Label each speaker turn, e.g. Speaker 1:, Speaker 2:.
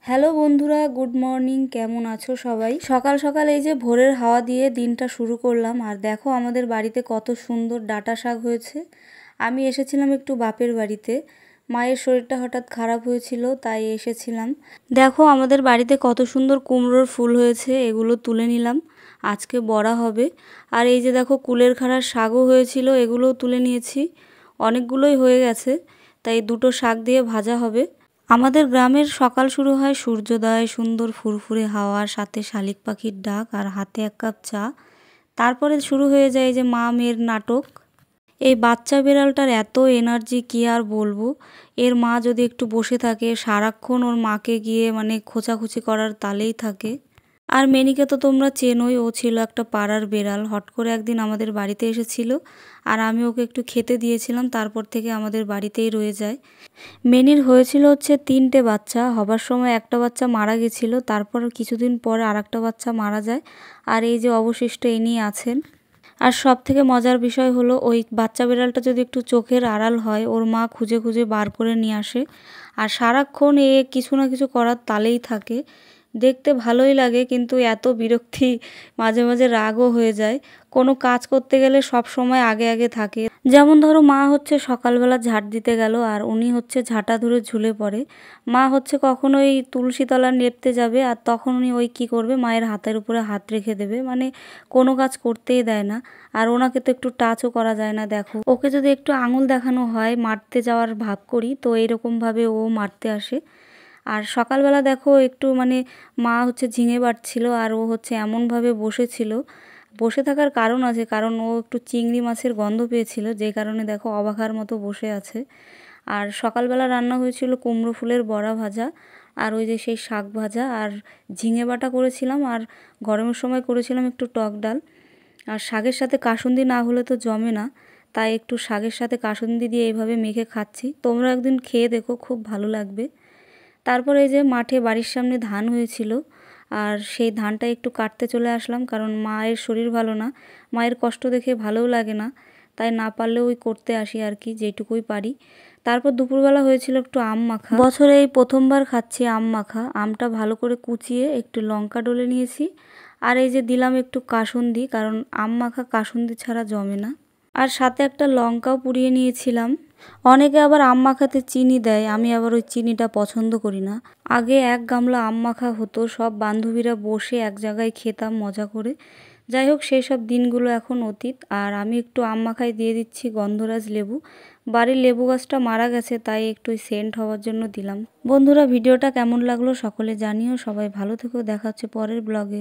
Speaker 1: Hello বন্ধুরা, good morning. কেমন আছো সবাই? সকাল সকাল এই যে ভোরের হাওয়া দিয়ে দিনটা শুরু করলাম। আর দেখো আমাদের বাড়িতে কত সুন্দর ডাঁটা শাক হয়েছে। আমি এসেছিলাম একটু বাপের বাড়িতে, মায়ের শরীরটা হঠাৎ খারাপ হয়েছিল তাই এসেছিলাম। দেখো আমাদের বাড়িতে কত সুন্দর কুমড়োর ফুল হয়েছে, এগুলো তুলে নিলাম, আজকে বড়া হবে। আর এই যে দেখো কুলের খাড়ার শাকও হয়েছিল, এগুলোও তুলে নিয়েছি, অনেকগুলোই হয়ে গেছে, তাই দুটো শাক দিয়ে ভাজা হবে। আমাদের গ্রামের সকাল শুরু হয় সূর্যোদয়, সুন্দর ফুরফুরে হাওয়ার সাথে শালিক পাখির ডাক আর হাতে এক কাপ চা। তারপরে শুরু হয়ে যায় যে মা মেয়ের নাটক। এই বাচ্চা বিড়ালটার এত এনার্জি কি আর বলবো। এর মা যদি একটু বসে থাকে সারাক্ষণ ওর মাকে গিয়ে খোঁচাখুচি করার তালেই থাকে। আর মেনিকে তো তোমরা চেনোই, ও ছিল একটা পাড়ার বেড়াল। হট করে একদিন আমাদের বাড়িতে এসেছিল আর আমি ওকে একটু খেতে দিয়েছিলাম, তারপর থেকে আমাদের বাড়িতেই রয়ে যায়। মেনির হয়েছিল হচ্ছে 3টে বাচ্চা, হবার সময় একটা বাচ্চা মারা গেছিল, তারপর কিছুদিন পরে আরেকটা বাচ্চা মারা যায়। আর এই যে অবশিষ্ট ইনি আছেন। আর সব থেকে মজার বিষয় হলো ওই বাচ্চা বিড়ালটা যদি একটু চোখের আড়াল হয় ওর মা খুঁজে খুঁজে বার করে নিয়ে আসে। আর সারাক্ষণ এ কিছু না কিছু করার তালেই থাকে। দেখতে ভালোই লাগে কিন্তু এত বিরক্তি, মাঝে মাঝে রাগও হয়ে যায়। কোনো কাজ করতে গেলে সব সময় আগে আগে থাকে। যেমন ধরো মা হচ্ছে সকালবেলা ঝাঁট দিতে গেল আর উনি হচ্ছে ঝাঁটা ধরে ঝুলে পড়ে। মা হচ্ছে কখনো ওই তুলসী তলা নেপতে যাবে আর তখন উনি ওই কী করবে, মায়ের হাতের উপরে হাত রেখে দেবে, কোনো কাজ করতেই দেয় না। আর ওনাকে তো একটু টাচও করা যায় না। দেখো ওকে যদি একটু আঙুল দেখানো হয় মারতে যাওয়ার ভাব করি তো এইরকমভাবে ও মারতে আসে। আর সকালবেলা দেখো একটু মা হচ্ছে ঝিঙে বাটছিল আর ও হচ্ছে এমনভাবে বসেছিল। বসে থাকার কারণ আছে, কারণ ও একটু চিংড়ি মাছের গন্ধ পেয়েছিল, যে কারণে দেখো অবাকার মতো বসে আছে। আর সকালবেলা রান্না হয়েছিল কুমড়ো ফুলের বড়া ভাজা আর ওই যে সেই শাক ভাজা আর ঝিঙে বাটা করেছিলাম। আর গরমের সময় করেছিলাম একটু টক ডাল। আর শাকের সাথে কাসুন্দি না হলে তো জমে না, তাই একটু শাকের সাথে কাসুন্দি দিয়ে এইভাবে মেখে খাচ্ছি। তোমরা একদিন খেয়ে দেখো, খুব ভালো লাগবে। তারপরে এই যে মাঠে বাড়ির সামনে ধান হয়েছিল আর সেই ধানটা একটু কাটতে চলে আসলাম, কারণ মায়ের শরীর ভালো না, মায়ের কষ্ট দেখে ভালোও লাগে না, তাই না পারলেও ওই করতে আসি আর কি, যেটুকুই পারি। তারপর দুপুরবেলা হয়েছিল একটু আম মাখা। বছরে এই প্রথমবার খাচ্ছি আম মাখা। আমটা ভালো করে কুচিয়ে একটু লঙ্কা ডলে নিয়েছি আর এই যে দিলাম একটু কাসুন্দি, কারণ আম মাখা কাসুন্দি ছাড়া জমে না। আর সাথে একটা লঙ্কাও পুড়িয়ে নিয়েছিলাম। অনেকে আবার আম মাখাতে চিনি দেয়, আমি আবার ওই চিনিটা পছন্দ করি না। আগে 1 গামলা আম মাখা হতো, সব বান্ধবীরা বসে এক জায়গায় খেতাম মজা করে। যাই হোক, সেই সব দিনগুলো এখন অতীত। আর আমি একটু আম মাখায় দিয়ে দিচ্ছি গন্ধরাজ লেবু। বাড়ির লেবু গাছটা মারা গেছে তাই একটু সেন্ট হওয়ার জন্য দিলাম। বন্ধুরা, ভিডিওটা কেমন লাগলো সকলে জানিও। সবাই ভালো থেকো, দেখা হচ্ছে পরের ব্লগে।